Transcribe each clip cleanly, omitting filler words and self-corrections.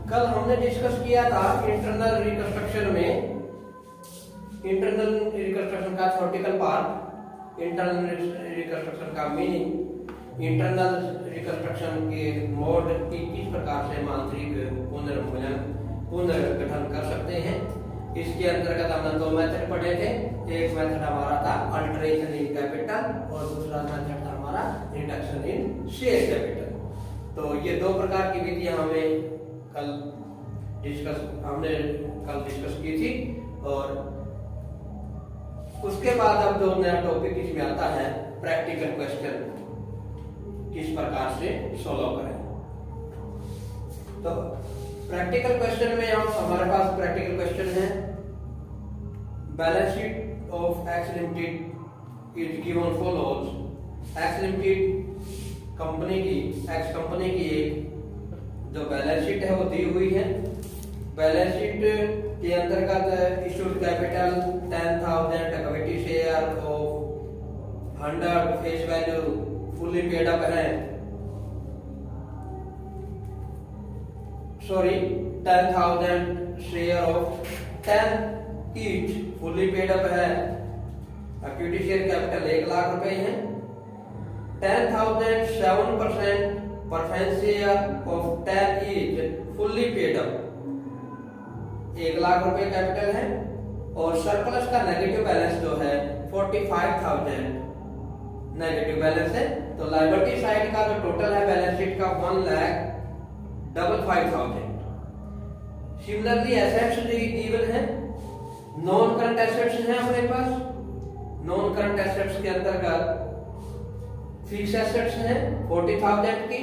कल हमने डिस्कस किया था इंटरनल रिकंस्ट्रक्शन में, इंटरनल रिकंस्ट्रक्शन का थ्योरेटिकल पार्ट, इंटरनल रिकंस्ट्रक्शन का मीनिंग, इंटरनल रिकंस्ट्रक्शन के मोड की किस प्रकार से मानसिक पुनर्गठन कर सकते हैं। इसके अंतर्गत हमने दो मेथड पढ़े थे। एक मेथड हमारा था अल्टरेशन इन कैपिटल और दूसरा मेथड था हमारा रिडक्शन इन शेयर कैपिटल। तो ये दो प्रकार की विधियां हमने कल डिस्कस की थी। और उसके बाद अब जो नया टॉपिक इसमें आता है प्रैक्टिकल क्वेश्चन किस प्रकार से सॉल्व करें। तो प्रैक्टिकल क्वेश्चन में हमारे पास प्रैक्टिकल क्वेश्चन है, balance sheet of x limited is given follows. X limited company की, एक्स कंपनी की एक जो बैलेंस शीट है वो दी हुई है। बैलेंस शीट के अंतर्गत issued capital 10,000, equity share of 100, face value fully paid up है, sorry 10,000 share of 10 each fully paid up है। इक्विटी शेयर कैपिटल 1 लाख रुपए है। 10,000 7% preference share of 10 each fully paid up, 1 lakh रुपए कैपिटल है। और सरप्लस का नेगेटिव बैलेंस जो है 45,000 नेगेटिव बैलेंस है। तो लायबिलिटी साइड का जो टोटल है बैलेंस शीट का 1,55,000। सिमिलरली एसेट्स गिवन है, नॉन करंट एसेट्स है हमारे पास। नॉन करंट एसेट्स के अंतर्गत फिक्स एसेट्स है 40,000 की,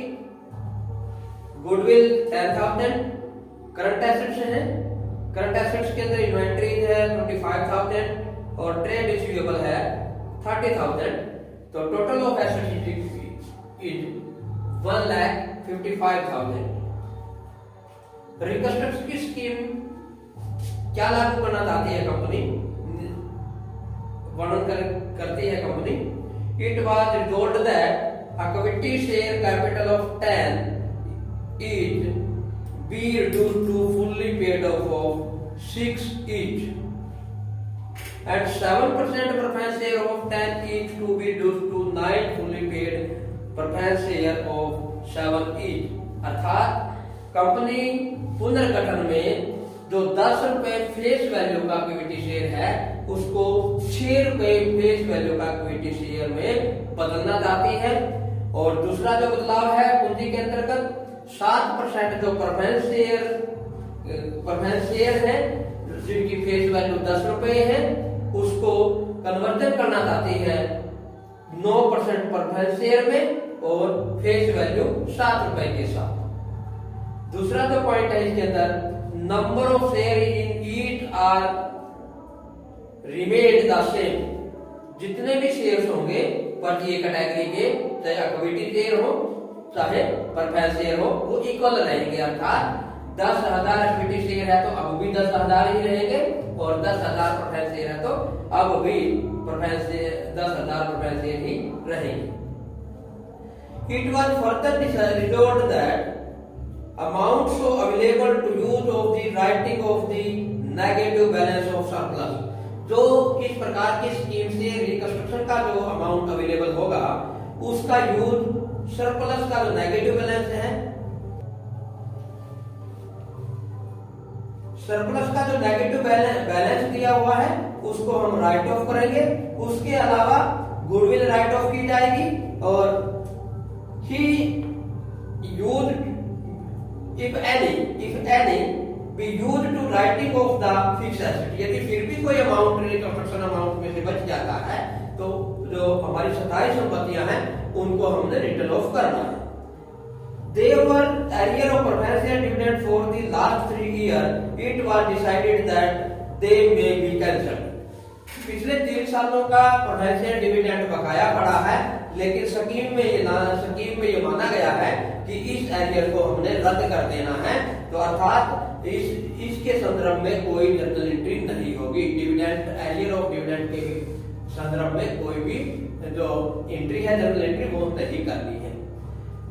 गुडविल 10,000, करंट एसेट्स है। करंट एसेट्स के अंदर इन्वेंटरी है 25,000 और ट्रेड रिसीवेबल है 30,000। तो total of assets is 1,55,000। Reconstruction की स्कीम क्या लागू करना चाहती है कंपनी, वर्णन करती है company. It was resolved that equity share capital of 10 each be reduced to fully paid off of 6 each, and 7% preference share of 10 each to be reduced to 9 fully paid preference share of 7 each। अर्थात company पुनर्गठन में जो 10 रुपए face value का equity share है उसको 6 रुपए face value का इक्विटी शेयर में बदलना चाहती है। और दूसरा जो बदलाव है पूंजी के अंतर्गत 7% जो प्रेफरेंस शेयर है जिनकी फेस वैल्यू 10 रुपए है उसको कन्वर्जन करना चाहती है 9% प्रेफरेंस शेयर में और फेस वैल्यू 7 रुपए के साथ। दूसरा जो पॉइंट है इसके अंदर, number of share in each are remained the same. जितने भी शेयर्स होंगे प्रति कैटेगरी के, चाहे इक्विटी शेयर हो चाहे प्रेफरेंस शेयर हो, वो इक्वल रहेंगे। अर्थात 10,000 इक्विटी शेयर है तो अब भी 10,000 ही रहेंगे और 10,000 प्रेफरेंस शेयर है तो अब भी 10,000 प्रेफरेंस शेयर ही रहेंगे। It was further resolved that amount so available to use of the writing of the negative balance of surplus। जो किस प्रकार की स्कीम से रिकंस्ट्रक्शन का जो अमाउंट अवेलेबल होगा उसका यूज सरप्लस का जो नेगेटिव बैलेंस है, सरप्लस का जो नेगेटिव बैलेंस दिया हुआ है उसको हम राइट ऑफ करेंगे। उसके अलावा गुडविल राइट ऑफ की जाएगी और ही used if any be used to writing of the fixed asset। यदि फिर भी कोई अमाउंट रिकंस्ट्रक्शन अमाउंट में से बच जाता है तो जो हमारी स्थायी संपत्तियां हैं उनको हमने रिटर्न ऑफ करना है। They were arrear of preference share dividend for the last 3 years. It was decided that they may be cancelled। पिछले 3 सालों का प्रेफरेंस शेयर डिविडेंड बकाया पड़ा है, लेकिन स्कीम में ये माना गया है कि इस एरियर को हमने रद्द कर देना है। तो अर्थात इसके संदर्भ में कोई जर्नल एंट्री नहीं होगी। डिविडेंड एरियर ऑफ डिविडेंड के संदर्भ में कोई भी जो एंट्री है जर्नल एंट्री वो नहीं करनी है।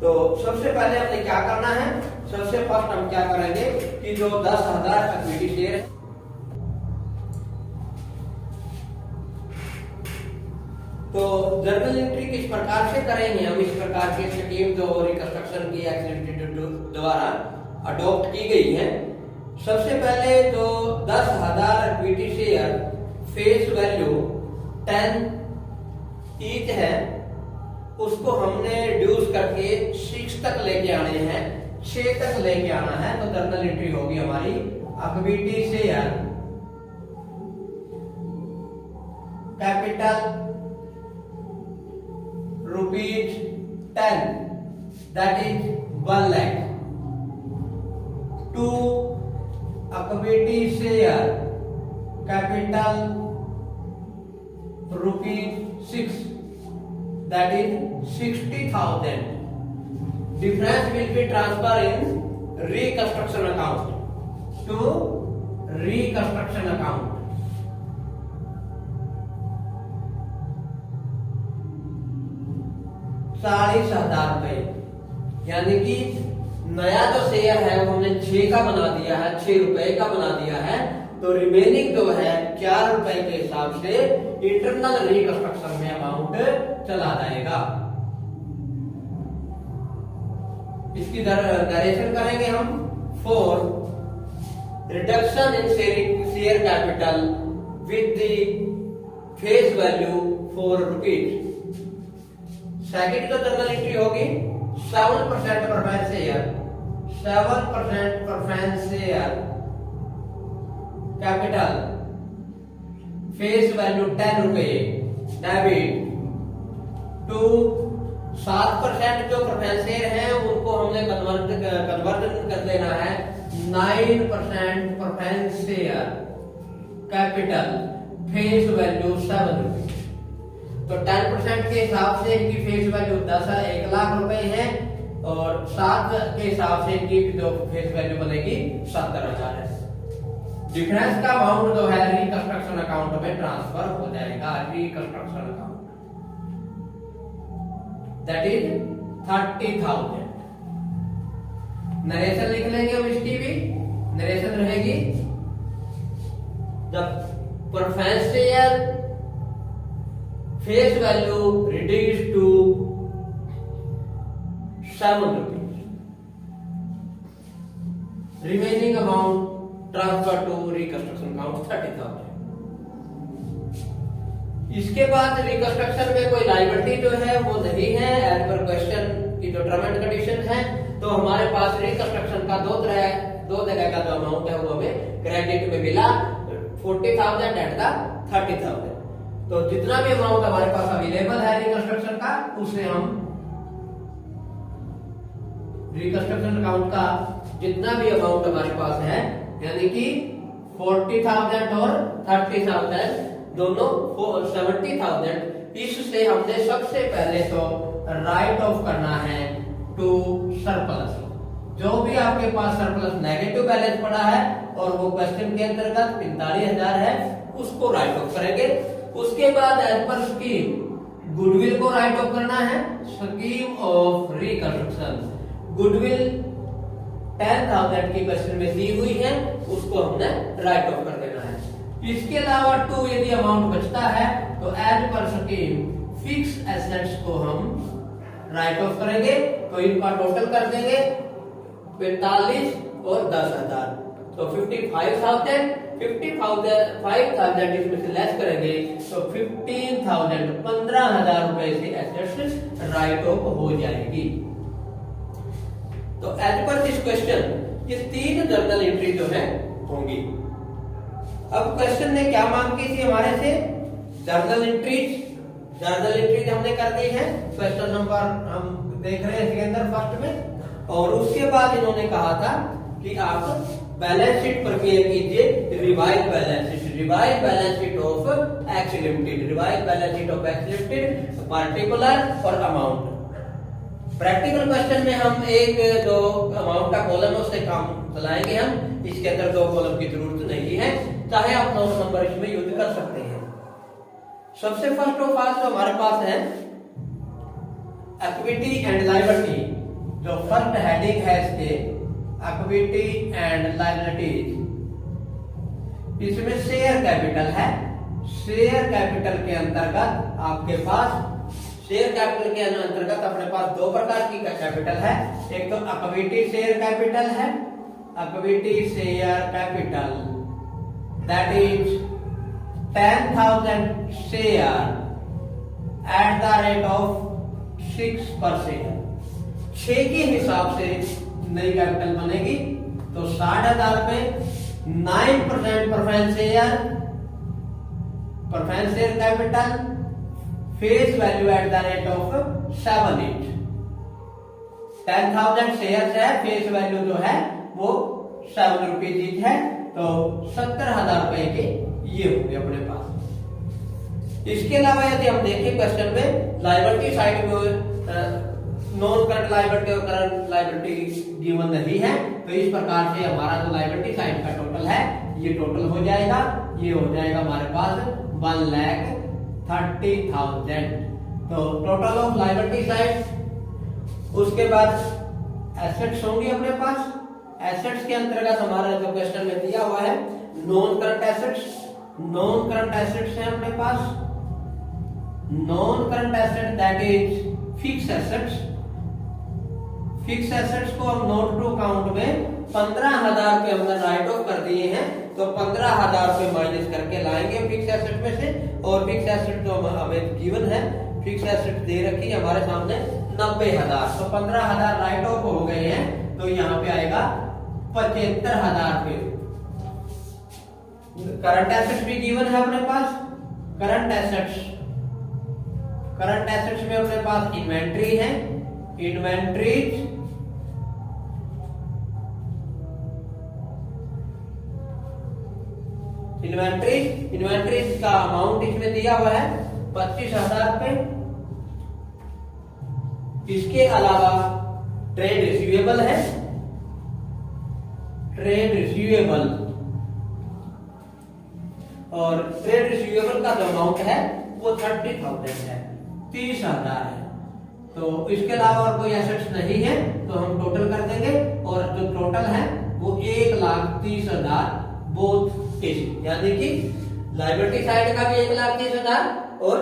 तो सबसे पहले हमें क्या करना है, सबसे फर्स्ट हम क्या करेंगे कि जो 10,000 इक्विटी शेयर है, तो जर्नल एंट्री किस प्रकार से करेंगे हम, इस प्रकार की स्कीम जो रिकंस्ट्रक्शन की एक्ट द्वारा अडॉप्ट की गई है। सबसे पहले जो 10,000 equity share face value 10 each है, उसको हमने रिड्यूस करके 6 तक लेके आने हैं, 6 तक लेके आना है। तो जर्नल एंट्री होगी हमारी equity share capital ₹10, that is 1 lakh, to equity share capital ₹6, that is 60,000. Difference will be transferred in reconstruction account to reconstruction account. ₹40,000, यानी कि नया जो शेयर है वो हमने 6 का बना दिया है, ₹6 का बना दिया है, तो रिमेनिंग जो है ₹4 के हिसाब से इंटरनल रिकंस्ट्रक्शन में अमाउंट चला जाएगा। इसकी नरेशन करेंगे हम। For reduction in share capital with the face value ₹4। Second जो जर्नल एंट्री होगी 7% preference share, 7% preference share capital face value ₹10, debit to 7% जो प्रेफरेंस शेयर हैं उनको हमने कन्वर्जन कर देना है 9% preference share capital face value ₹7। तो 10% के हिसाब से इनकी फेस वैल्यू 1 लाख रुपए है, और 7 के हिसाब से इनकी जो फेस वैल्यू बनेगी 70,000 है। डिफरेंस का अमाउंट जो है रिकंस्ट्रक्शन अकाउंट में ट्रांसफर हो जाएगा, reconstruction account, that is 30,000। Narration लिख लेंगे हम, इसकी भी नरेशन रहेगी। The preference share face value reduce to ₹7, remaining amount transfer to reconstruction account 30,000। इसके बाद रिकंस्ट्रक्शन में कोई लायबिलिटी जो है वो नहीं है, एज पर क्वेश्चन की जो टर्म एंड कंडीशन है। तो हमारे पास रिकंस्ट्रक्शन का दो जगह का जो अमाउंट है वो हमें क्रेडिट में मिला, 40,000 एंड का 30,000। तो जितना भी अमाउंट हमारे पास अवेलेबल है रिकंस्ट्रक्शन का, उसे हम रिकंस्ट्रक्शन अकाउंट का जितना भी अमाउंट हमारे पास है, यानी कि 40,000 और 30,000 दोनों 70,000, इससे हमने सबसे पहले तो राइट ऑफ करना है टू सरप्लस। जो भी आपके पास सरप्लस नेगेटिव बैलेंस पड़ा है और वो क्वेश्चन के अंतर्गत 45,000 है, उसको राइट ऑफ करेंगे। उसके बाद एज पर स्कीम गुडविल को राइट ऑफ करना है, स्कीम ऑफ रिकंस्ट्रक्शन। गुडविल 10,000 की क्वेश्चन में दी हुई है, उसको हमने राइट ऑफ कर देना है। इसके अलावा टू यदि अमाउंट बचता है तो as per scheme fix assets को हम राइट ऑफ करेंगे। तो इनका टोटल कर देंगे 45 और 10,000, तो 55,000, 55,000 इसमें से लेस करेंगे तो 15,000, 15,000 रुपए से एसेट्स राइट ऑफ हो जाएगी। तो एज पर दिस क्वेश्चन ये 3 जर्नल एंट्री जो है होंगी। अब क्वेश्चन ने क्या मांग की थी हमारे से, जर्नल एंट्रीज हमने कर दी है। क्वेश्चन नंबर हम देख रहे हैं इसके अंदर फर्स्ट में, और उसके बाद इन्होंने कहा था कि आप बैलेंस शीट प्रिपेयर कीजिए, revise balance sheet of x limited, revise balance sheet of x limited, particular और अमाउंट। प्रैक्टिकल क्वेश्चन में हम एक जो अमाउंट का कॉलम है उससे काम चलाएंगे हम, इसके अंदर 2 कॉलम की जरूरत नहीं है, चाहे आप 9 नंबर इसमें यूज कर सकते हैं। सबसे फर्स्ट ऑफ ऑल जो हमारे पास है इक्विटी एंड लायबिलिटी, जो फर्स्ट हेडिंग है इसके इक्विटी एंड लायबिलिटीज, इसमें शेयर कैपिटल है। शेयर कैपिटल के अंतर्गत आपके पास, शेयर कैपिटल के अंतर्गत अपने पास दो प्रकार की कैपिटल है। एक तो इक्विटी शेयर कैपिटल है, equity share capital that is 10,000 share at the rate of 6%। 6 के हिसाब से नई कैपिटल बनेगी तो 60,000 पे 9% preference share capital, face value at the rate of 7.8। 10,000 share है, फेस वैल्यू जो है वो 7 रुपीज ईच है, तो 70,000 रुपए के ये होंगे अपने पास। इसके अलावा यदि हम देखें क्वेश्चन में लायबिलिटी साइड में नॉन करंट लायबिलिटी और करंट लायबिलिटी गिवन नहीं है, तो इस प्रकार से हमारा जो लायबिलिटी साइड का टोटल है ये टोटल हो जाएगा, ये हो जाएगा हमारे पास 1,30,000। तो टोटल ऑफ लायबिलिटी साइड। उसके बाद एसेट्स होंगे अपने पास। एसेट्स के अंतर्गत हमारा जो क्वेश्चन में दिया हुआ है non current assets. Non current assets है अपने पास, non current asset that is fix assets. Fix assets को हम नोट टू अकाउंट में 15,000 के हमने राइट ऑफ कर दिए हैं, तो 15,000 रुपए माइनस करके लाएंगे फिक्स एसेट में से। और फिक्स एसेट जो हमें गिवन है, फिक्स एसेट दे रखी है हमारे सामने 90,000, तो 15,000 राइट ऑफ हो गए हैं, तो यहाँ पे आएगा 75,000 रुपए। करंट एसेट्स भी गिवन है अपने पास। करंट एसेट्स में अपने पास इन्वेंट्री है, इन्वेंट्रीज का अमाउंट इसमें दिया हुआ है 25,000 रुपए। इसके अलावा ट्रेड रिसीवेबल है, ट्रेड रिसीवेबल, और ट्रेड रिसीवेबल का जो अमाउंट है वो 30,000 है, 30,000 है। तो इसके अलावा और कोई एसेट्स नहीं है, तो हम टोटल कर देंगे, और जो टोटल है वो 1,30,000 बोथ केस, यानी कि लायबिलिटी साइड का भी 1,30,000 और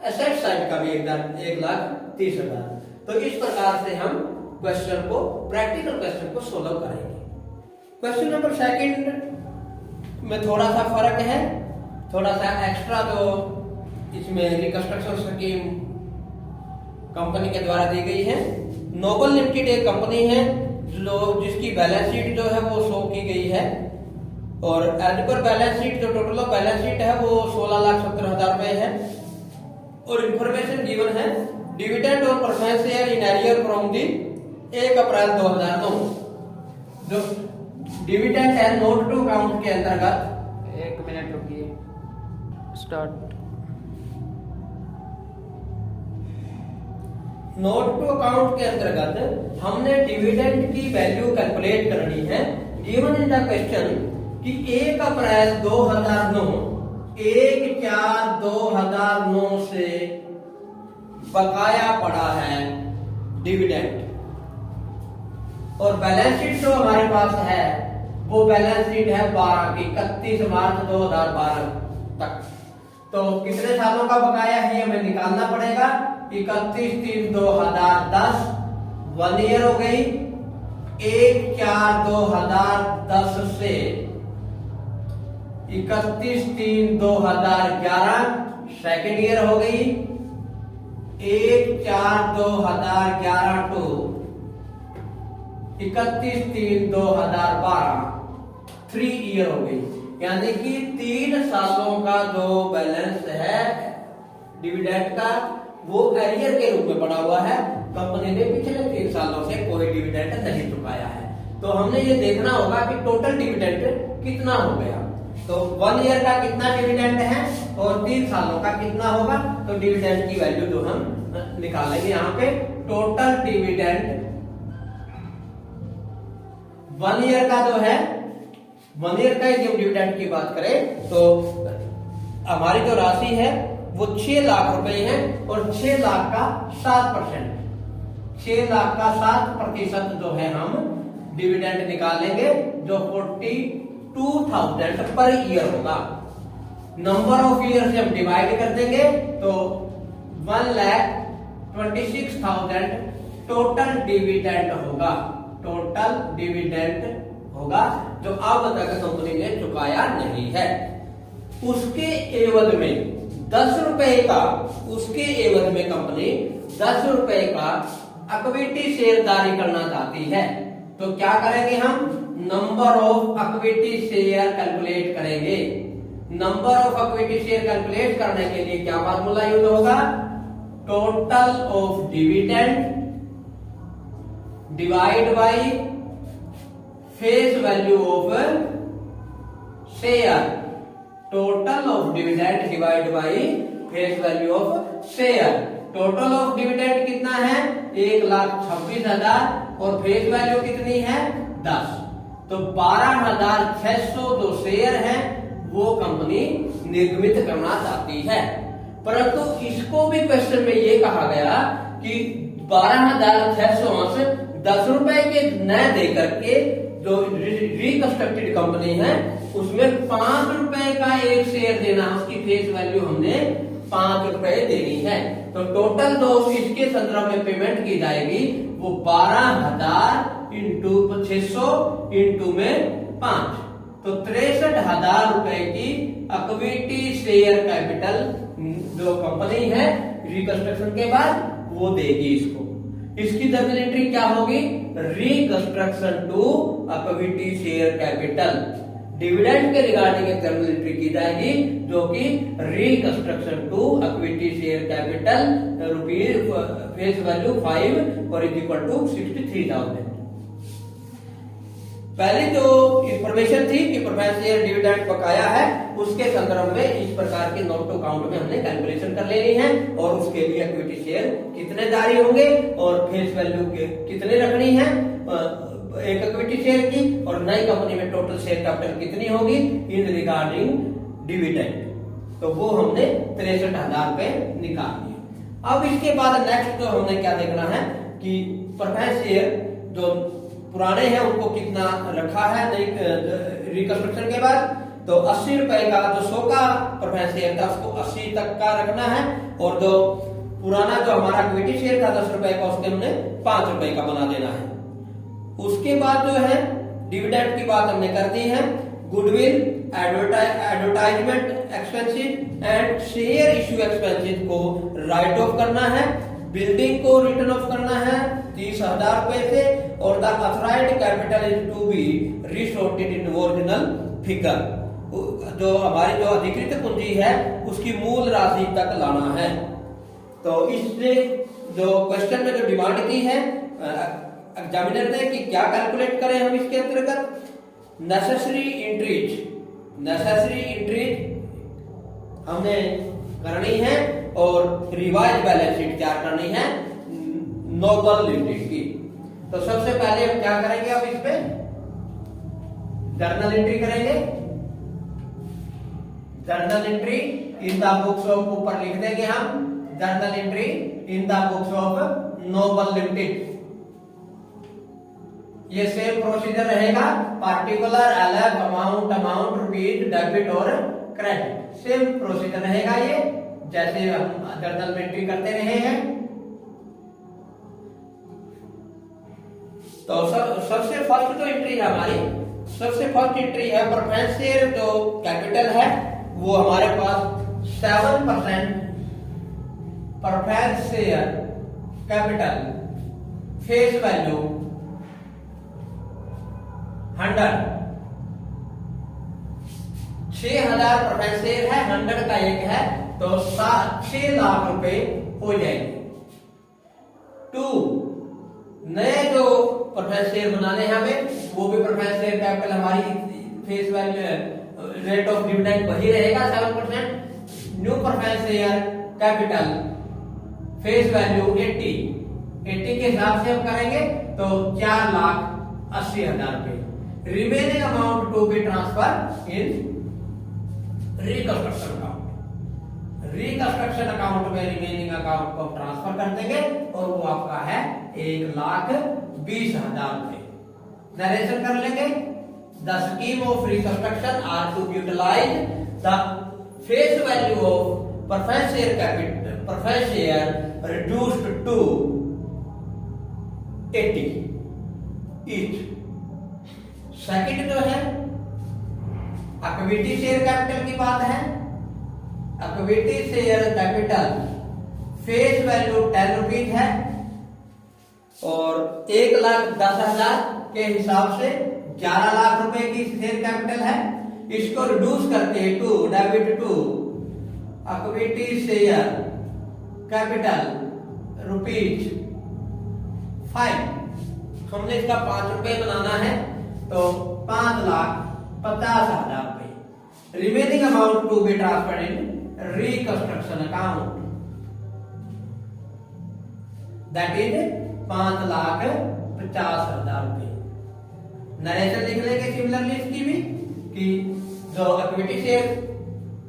एसेट साइड का भी 1,30,000। तो इस प्रकार से हम क्वेश्चन को, प्रैक्टिकल क्वेश्चन को सोल्व करेंगे। क्वेश्चन नंबर 2 में थोड़ा सा फर्क है, थोड़ा सा एक्स्ट्रा जो इसमें रिकंस्ट्रक्शन स्कीम कंपनी के द्वारा दी गई है। नोबल लिमिटेड एक कंपनी है जिसकी बैलेंस शीट जो है वो शो की गई है, और एज पर बैलेंस शीट जो टोटल ऑफ बैलेंस शीट है वो 16,70,000 रुपए है। और इंफॉर्मेशन गिवन है डिविडेंड और preference share in arrear from the 1 अप्रैल 2009। जो डिविडेंड है नोट टू अकाउंट के अंतर्गत, 1 मिनट रुकिए, स्टार्ट। नोट टू अकाउंट के अंतर्गत हमने डिविडेंड की वैल्यू कैलकुलेट करनी है। गिवन इन द क्वेश्चन कि 1 अप्रैल 2009, 1/4/2009 से बकाया पड़ा है डिविडेंड, और बैलेंस शीट जो हमारे पास है वो बैलेंस शीट है 12 की, 31 मार्च 2012 तक। तो कितने सालों का बकाया है हमें निकालना पड़ेगा। 31/3/2010 1 ईयर हो गई, 1/4/2010 से 31/3/2011 सेकेंड ईयर हो गई, 1/4/2011 टू 31/3/2012 3 ईयर हो गई। यानी कि 3 सालों का जो बैलेंस है डिविडेंड का वो एरियर के रूप में पड़ा हुआ है। कंपनी ने पिछले 3 सालों से कोई डिविडेंड नहीं चुकाया है, तो हमने ये देखना होगा कि टोटल डिविडेंड कितना हो गया। तो 1 ईयर का कितना डिविडेंड है और 3 सालों का कितना होगा, तो डिविडेंड की वैल्यू जो हम निकालेंगे यहाँ पे। टोटल डिविडेंड 1 ईयर का जो है, 1 ईयर का जब डिविडेंड की बात करें तो हमारी जो राशि है वो 6 लाख रुपए है, और 6 लाख का 7%। 6 लाख का 7% जो है हम डिविडेंड निकालेंगे, जो 42,000 पर ईयर होगा। नंबर ऑफ ईयर से हम डिवाइड कर देंगे तो 1,26,000 टोटल डिविडेंड होगा, टोटल डिविडेंड होगा जो अब तक कंपनी ने चुकाया नहीं है। उसके एवज में 10 रुपए का, उसके एवज में कंपनी 10 रुपए का इक्विटी शेयर जारी करना चाहती है। तो क्या करेंगे हम, number of equity share calculate करेंगे। Number of equity share calculate करने के लिए क्या फार्मूला यूज होगा, total of dividend divide by face value of share, total of dividend divide by face value of share. Total of dividend कितना है, 1,26,000 और face value कितनी है 10, तो 12,600 जो शेयर है वो कंपनी निर्मित करना चाहती है। परंतु इसको भी क्वेश्चन में ये कहा गया कि 12,600 से 10 रुपए के न देकर के जो रिकंस्ट्रक्टेड कंपनी है उसमें 5 रुपए का एक शेयर देना, उसकी फेस वैल्यू हमने 5 रुपए देनी है। तो टोटल जो इसके संदर्भ में पेमेंट की जाएगी वो 12,000 इंटू 600 इंटू में 5, तो 63,000 रुपए की इक्विटी शेयर कैपिटल जो कंपनी है रिकंस्ट्रक्शन के बाद वो देगी इसको। इसकी जर्नल एंट्री क्या होगी, reconstruction to equity share capital. Dividend के रिगार्डिंग एक जर्नल एंट्री की जाएगी जो कि reconstruction to equity share capital rupees face value 5 और इज इक्वल टू 63,000। पहली जो इंफॉर्मेशन थी कि प्रेफरेंस शेयर डिविडेंड बकाया है, उसके संदर्भ में इस प्रकार के नोट टू अकाउंट में हमने कैलकुलेशन कर लेनी है और उसके लिए इक्विटी शेयर कितने जारी होंगे और फेस वैल्यू कितने रखनी है एक इक्विटी शेयर की, और नई कंपनी में टोटल शेयर कैपिटल कितनी होगी इन रिगार्डिंग डिविडेंड। तो वो हमने 63,000 रुपए निकाल दिए। अब इसके बाद नेक्स्ट जो हमने क्या देखना है कि प्रेफरेंस शेयर जो पुराने हैं उनको कितना रखा है रिकंस्ट्रक्शन के बाद। तो 80 रुपए का जो 100 का प्रेफरेंस शेयर था उसको 80 तक का रखना है, और जो पुराना जो हमारा इक्विटी शेयर था 10 रुपए का उसके हमने 5 रुपए का बना देना है। उसके बाद जो है डिविडेंड की बात हमने कर दी है। Goodwill, advertisement expenses and share issue expenses को राइट ऑफ करना है। बिल्डिंग को रिटर्न ऑफ करना है 30,000 रुपए से, और the authorised capital is to be restored in original figure. जो हमारी जो अधिकृत पूंजी है उसकी मूल राशि तक लाना है। तो इससे जो क्वेश्चन में जो डिमांड की है एग्जामिनर ने कि क्या कैलकुलेट करें हम इसके अंतर्गत, नेसेसरी एंट्रीज हमने करनी है और रिवाइज बैलेंस शीट तैयार करनी है नोबल लिमिटेड की। तो सबसे पहले हम क्या करेंगे, अब इस पे जर्नल एंट्री करेंगे। Journal entry in the books of, ऊपर लिख देंगे हम journal entry in the books of noble limited. ये सेम प्रोसीजर रहेगा, पार्टिकुलर अलग अमाउंट रुपीज डेबिट और क्रेडिट, सेम प्रोसीजर रहेगा ये जैसे हम जर्नल में एंट्री करते रहे हैं। तो सबसे फर्स्ट जो एंट्री है हमारी, सबसे फर्स्ट एंट्री है प्रेफरेंस शेयर जो कैपिटल है वो हमारे पास 7% preference share capital face value 100, 6,000 preference share है, 100 का एक है तो 6 लाख रुपए हो जाएंगे। 2 नए जो प्रेफरेंस शेयर बनाने हैं हमें, वो भी प्रेफरेंस शेयर कैपिटल हमारी face value rate of dividend वही रहेगा 7%। New preference share capital face value 80 के हिसाब से हम करेंगे तो 4,80,000 रुपए। Remaining amount to be transfer in reconstruction account. Reconstruction account में रिमेनिंग अकाउंट को ट्रांसफर कर देंगे और वो आपका है 1,20,000 रुपए। नरेशन कर लेंगे। The scheme of reconstruction are to utilise the face value of preference share capital, preference share reduced to 80 each। Second जो है इक्विटी शेयर कैपिटल की बात है। Equity share capital face value 10 rupees है और 1,10,000 के हिसाब से 11 लाख रुपए की शेयर कैपिटल है। इसको रिड्यूस करके to debit to equity share capital ₹5। हमने इसका 5 रुपए बनाना है तो 5,50,000 रुपए। Remaining amount to be transferred in reconstruction account, that is 5,50,000 रुपए। नरेशन लिख लेंगे सिमिलरली इसकी भी कि जो इक्विटी शेयर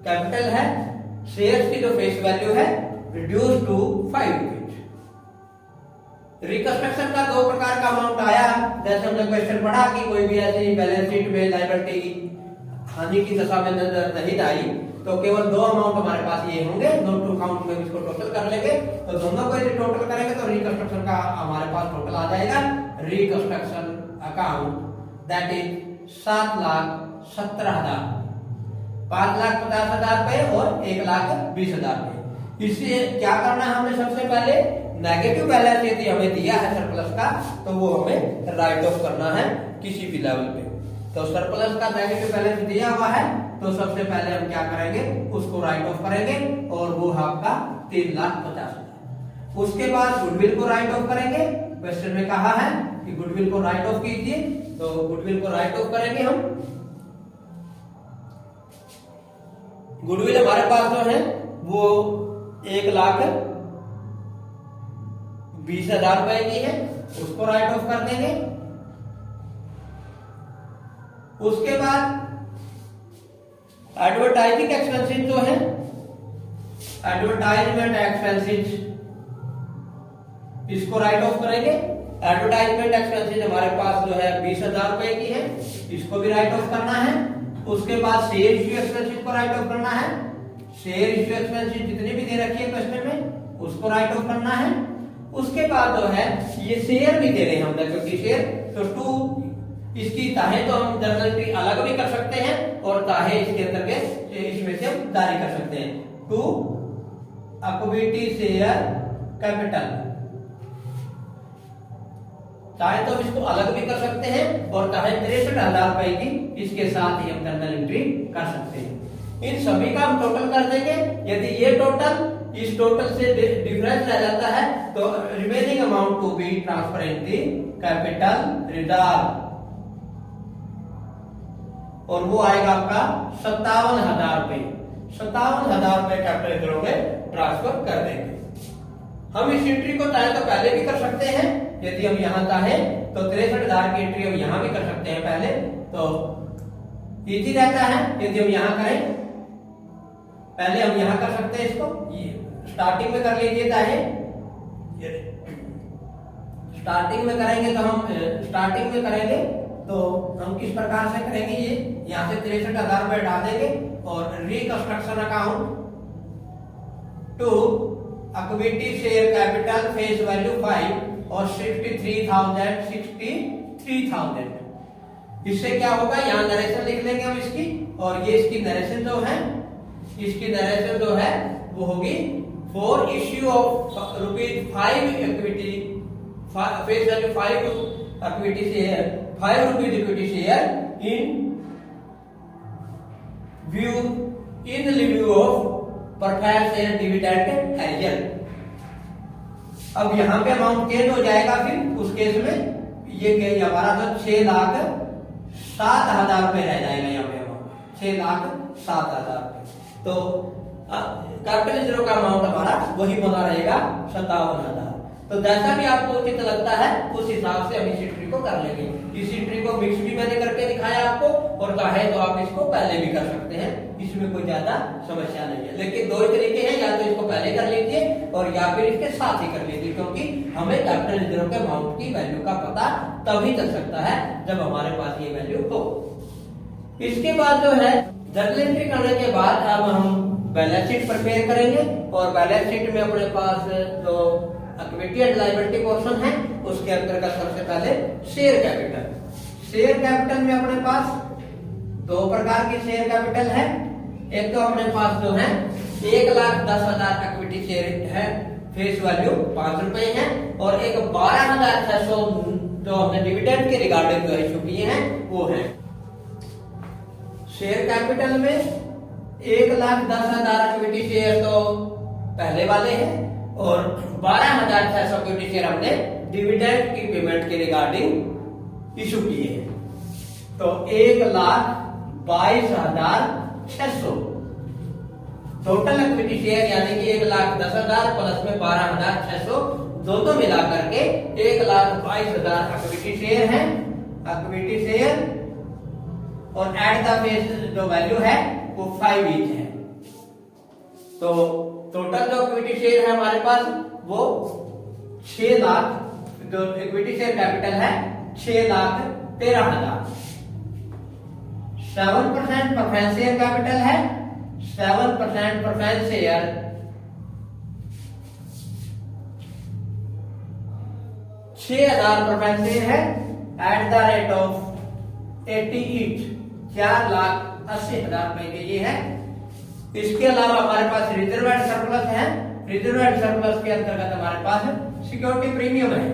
कैपिटल है, शेयर्स की जो फेस वैल्यू है रिड्यूस टू 5 रुपीज। रिकंस्ट्रक्शन का 2 प्रकार का अमाउंट आया। जैसे हमने क्वेश्चन पढ़ा कि कोई भी ऐसी बैलेंस शीट में लायबिलिटी हानि की दशा में नजर नहीं आई तो केवल 2 अमाउंट हमारे पास ये होंगे। नोट टू अकाउंट में इसको टोटल कर लेंगे तो दोनों को यदि टोटल करेंगे तो रिकंस्ट्रक्शन का हमारे पास टोटल आ जाएगा। रिकंस्ट्रक्शन अकाउंट दैट इज 7,17,000, 5,50,000 रुपए और 1,20,000 रुपए। इससे क्या करना है, हमने सबसे पहले नेगेटिव बैलेंस यदि हमें दिया है सरप्लस का तो वो हमें राइट ऑफ करना है किसी भी लेवल पे। तो सरप्लस का नेगेटिव बैलेंस दिया हुआ है तो सबसे पहले हम क्या करेंगे, उसको राइट ऑफ करेंगे और वो आपका 3,50,000। उसके बाद गुडविल को राइट ऑफ करेंगे। क्वेश्चन में कहा है कि गुडविल को राइट ऑफ कीजिए तो गुडविल को राइट ऑफ करेंगे हम। गुडविल हमारे पास जो है वो 1,20,000 रुपए की है, उसको राइट ऑफ कर देंगे। उसके बाद एडवर्टाइजिंग एक्सपेंसेस जो है, एडवर्टाइजमेंट एक्सपेंसेस, इसको राइट ऑफ करेंगे। एडवर्टाइजमेंट एक्सपेंसेस हमारे पास जो है 20,000 रुपए की है, इसको भी राइट ऑफ करना है। उसके बाद शेयर इश्यू एक्सपेंसेस को राइट ऑफ करना है। शेयर इश्यू एक्सपेंसेस जितनी भी दे रखी है क्वेश्चन में उसको राइट ऑफ करना है। उसके बाद जो है ये शेयर भी दे रहे हैं हमने 50 शेयर, तो 2 इसकी चाहे तो हम जर्नल एंट्री अलग भी कर सकते हैं और चाहे इसके अंदर के इसमें से हम जारी कर सकते हैं। 2 इक्विटी शेयर कैपिटल, चाहे तो हम इसको अलग भी कर सकते हैं और चाहे 63,000 रुपए की इसके साथ ही हम जर्नल एंट्री कर सकते हैं। इन सभी का हम टोटल कर देंगे। यदि ये टोटल इस टोटल से डिफरेंस रह जाता है तो remaining amount to be transfer in the capital reserve और वो आएगा आपका 57,000 रुपए। 57,000 रुपए कैपिटल रिजर्व में ट्रांसफर कर देंगे। हम इस एंट्री को चाहे तो पहले भी कर सकते हैं, यदि हम यहाँ चाहें तो 63,000 की एंट्री हम यहाँ भी कर सकते हैं पहले, तो इजी रहता है। यदि हम यहाँ करें, पहले हम यहाँ कर सकते हैं इसको, स्टार्टिंग में कर लीजिए। चाहे स्टार्टिंग में करेंगे तो हम स्टार्टिंग में करेंगे तो हम किस प्रकार से करेंगे, ये यहाँ से 63,000 रुपए डाल देंगे और reconstruction account to equity share capital face value 5 और 63,000। इससे क्या होगा, यहाँ नरेशन लिख लेंगे हम इसकी, और ये इसकी नरेशन जो है, इसकी नरेशन जो है वो होगी for issue of ₹5 equity face value 5 equity share, 5 rupees equity share in lieu of preferred share dividend arrear. अब यहाँ पे अमाउंट चेंज हो जाएगा फिर उस केस में, ये हमारा जो 6,07,000 रुपए रह जाएगा यहाँ पे अमाउंट 6,07,000 रुपए। तो कैपिटल रिजर्व का अमाउंट हमारा वही बना रहेगा 57,000। तो जैसा भी आपको उचित लगता है उस हिसाब से हम इस एंट्री को कर लेंगे। इस एंट्री को मिक्स भी मैंने करके दिखाया आपको, और चाहे तो आप इसको पहले भी कर सकते हैं, इसमें कोई ज्यादा समस्या नहीं है। लेकिन दो ही तरीके हैं, या तो इसको पहले कर लीजिए और या फिर इसके साथ ही कर लीजिए, क्योंकि हमें कैपिटल रिजर्व के अमाउंट की वैल्यू का पता तभी चल सकता है जब हमारे पास ये वैल्यू हो। इसके बाद जो है जर्नल एंट्री करने के बाद अब हम बैलेंस शीट प्रिपेयर करेंगे, और बैलेंस शीट में अपने पास जो इक्विटी एंड लायबिलिटी पोर्शन है उसके अंतर्गत सबसे पहले शेयर कैपिटल। शेयर कैपिटल में अपने पास दो प्रकार की शेयर कैपिटल है। एक तो अपने पास जो है 1,10,000 इक्विटी शेयर है, फेस वैल्यू 5 रुपए है, और एक 12,600 जो हमने डिविडेंड के रिगार्डिंग जो इशू किए हैं वो है। शेयर कैपिटल में 1,10,000 इक्विटी शेयर तो पहले वाले हैं, और 12,600 इक्विटी शेयर हमने डिविडेंड की पेमेंट के रिगार्डिंग इशू किए हैं। तो 1,22,600 टोटल इक्विटी शेयर, यानी कि 1,10,000 प्लस में 12,600 दोनों मिला करके 1,22,000 इक्विटी शेयर है। इक्विटी शेयर और एट द फेस जो वैल्यू है वो 5 ईच है। तो टोटल जो इक्विटी शेयर है हमारे पास वो 6 लाख, जो इक्विटी शेयर कैपिटल है 6,13,000। 7% प्रेफरेंस शेयर कैपिटल है, 7% प्रेफरेंस शेयर 6,000 प्रेफरेंस शेयर है at the rate of 80 each, 4,80,000 रुपए के ये है। इसके अलावा हमारे पास रिजर्व एंड सरप्लस है। रिजर्व एंड सरप्लस के अंतर्गत हमारे पास सिक्योरिटी प्रीमियम है।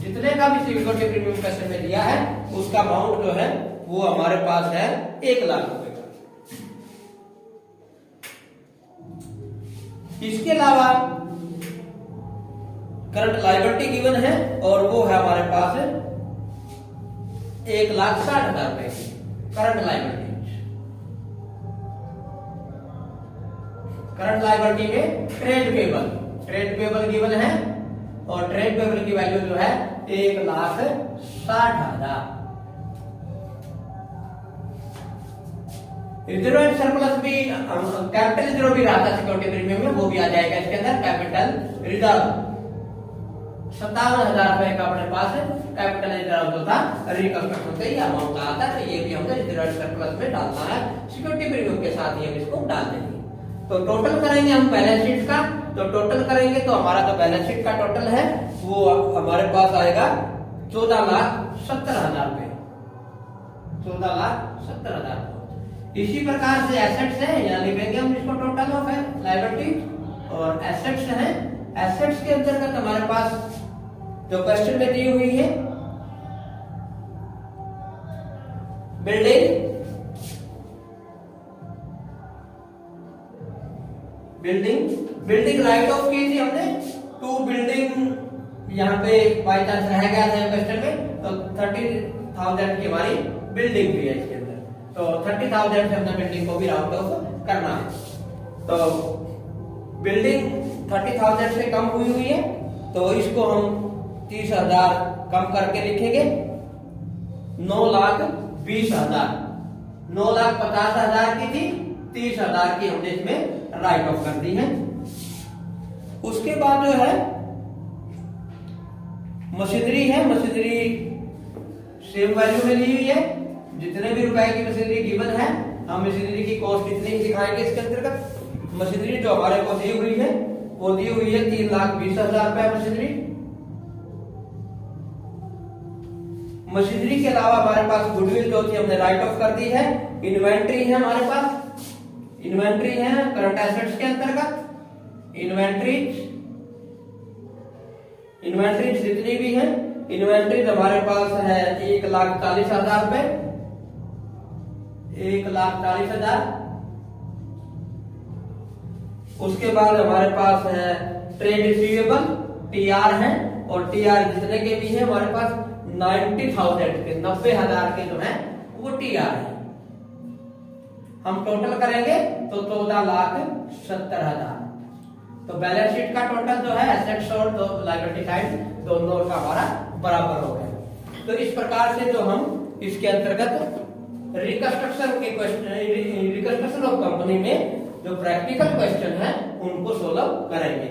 जितने का भी सिक्योरिटी प्रीमियम पैसे में दिया है उसका अमाउंट जो है वो हमारे पास है 1,00,000 रुपए का। इसके अलावा करंट लायबिलिटी गिवन है, और वो है हमारे पास 1,60,000 रुपए की करंट लायबिलिटी। करंट लायबिलिटी में ट्रेड पेबल गिवन है, और ट्रेड पेबल की वैल्यू जो है 1,60,000। रिजर्व एंड सरप्लस भी, कैपिटल रिजर्व भी रहा था सिक्योरिटी प्रीमियम में, वो भी आ जाएगा इसके अंदर। कैपिटल रिजर्व 57,000 रुपए का अपने पास कैपिटल रिजर्व जो था रिकंस्ट्रक्शन से ही अमाउंट आया था, तो ये भी हमने रिजर्व एंड सरप्लस में डालना है। सिक्योरिटी प्रीमियम के साथ ही हम इसको डाल देंगे। तो टोटल करेंगे हम बैलेंस शीट का, तो टोटल करेंगे तो हमारा जो बैलेंस शीट का टोटल है वो हमारे पास आएगा 14,70,000 रुपए, 14,70,000। इसी प्रकार से एसेट्स है, यहाँ लिखेंगे हम इसको टोटल ऑफ है लायबिलिटी, और एसेट्स है। एसेट्स के अंतर्गत हमारे पास जो क्वेश्चन में दी हुई है बिल्डिंग राइट ऑफ की थी हमने 2 बिल्डिंग, यहाँ पे बाई चांस रह गया था क्वेश्चन में, तो 30,000 की हमारी बिल्डिंग भी है इसके अंदर, तो 30,000 से हमने बिल्डिंग को भी राउंड ऑफ करना है। तो बिल्डिंग 30,000 से कम हुई है, तो इसको हम 30,000 कम करके लिखेंगे 9,20,000। 9,50,000 की थी, 30,000 की हमने इसमें राइट ऑफ कर दी है। उसके बाद जो है मशीनरी है, मशीनरी सेम वैल्यू में ली हुई है। जितने भी रुपए की मशीनरी गिवन है, हम मशीनरी की कॉस्ट कितनी दिखाएंगे इसके अंतर्गत। मशीनरी जो हमारे को दी हुई है वो दी हुई है 3,20,000 रुपए मशीनरी। मशीनरी के अलावा हमारे पास गुडविल जो थी हमने राइट ऑफ कर दी है। इन्वेंट्री है हमारे पास, इन्वेंट्री है करंट एसेट्स के अंतर्गत। इन्वेंट्रीज जितनी भी है, इन्वेंट्रीज हमारे पास है 1,40,000 रुपए, 1,40,000। उसके बाद हमारे पास है ट्रेड रिसीवेबल, टीआर है, और टीआर जितने के भी है हमारे पास 90,000 के, 90,000 के जो है वो टीआर है। हम टोटल करेंगे तो 14,70,000। तो बैलेंस शीट का टोटल जो है एसेट्स और लायबिलिटी साइड दोनों का हमारा बराबर हो गया। तो इस प्रकार से जो हम इसके अंतर्गत रिकंस्ट्रक्शन के क्वेश्चन, रिकंस्ट्रक्शन ऑफ कंपनी में जो प्रैक्टिकल क्वेश्चन है उनको सोल्व करेंगे।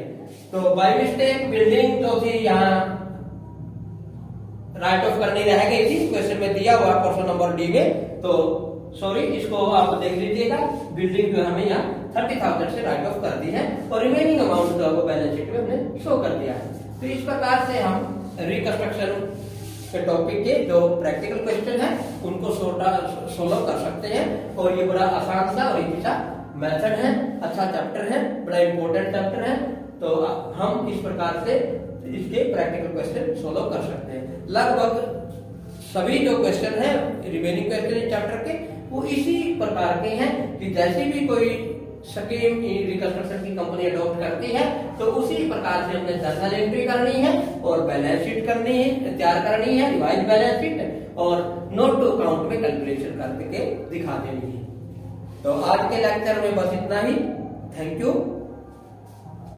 तो बाय मिस्टेक बिल्डिंग जो थी यहाँ राइट ऑफ करनी रह गई थी, क्वेश्चन में दिया हुआ क्वेश्चन नंबर डी में, तो सॉरी इसको आप देख लीजिएगा। बिल्डिंग जो हमें यहाँ 30,000 से राइट ऑफ कर दी है और रिमेनिंग अमाउंट जो है बैलेंस शीट में हमने शो कर दिया है। तो इस प्रकार से हम रिकंस्ट्रक्शन के टॉपिक के जो प्रैक्टिकल क्वेश्चन है उनको सोल्व कर सकते हैं। और ये बड़ा आसान सा और इजी सा मेथड है, अच्छा चैप्टर है, बड़ा इंपॉर्टेंट चैप्टर है। तो हम इस प्रकार से इसके प्रैक्टिकल क्वेश्चन सोल्व कर सकते हैं। लगभग सभी जो क्वेश्चन है रिमेनिंग क्वेश्चन चैप्टर के वो इसी प्रकार के हैं कि जैसे भी कोई स्कीम रिकंस्ट्रक्शन की कंपनी अडॉप्ट करती है तो उसी प्रकार से हमने जर्नल एंट्री करनी है और बैलेंस शीट करनी है, तैयार करनी है, रिवाइज बैलेंस शीट और नोट टू अकाउंट में कैलकुलेशन करके दिखा देनी है। तो आज के लेक्चर में बस इतना ही। Thank you.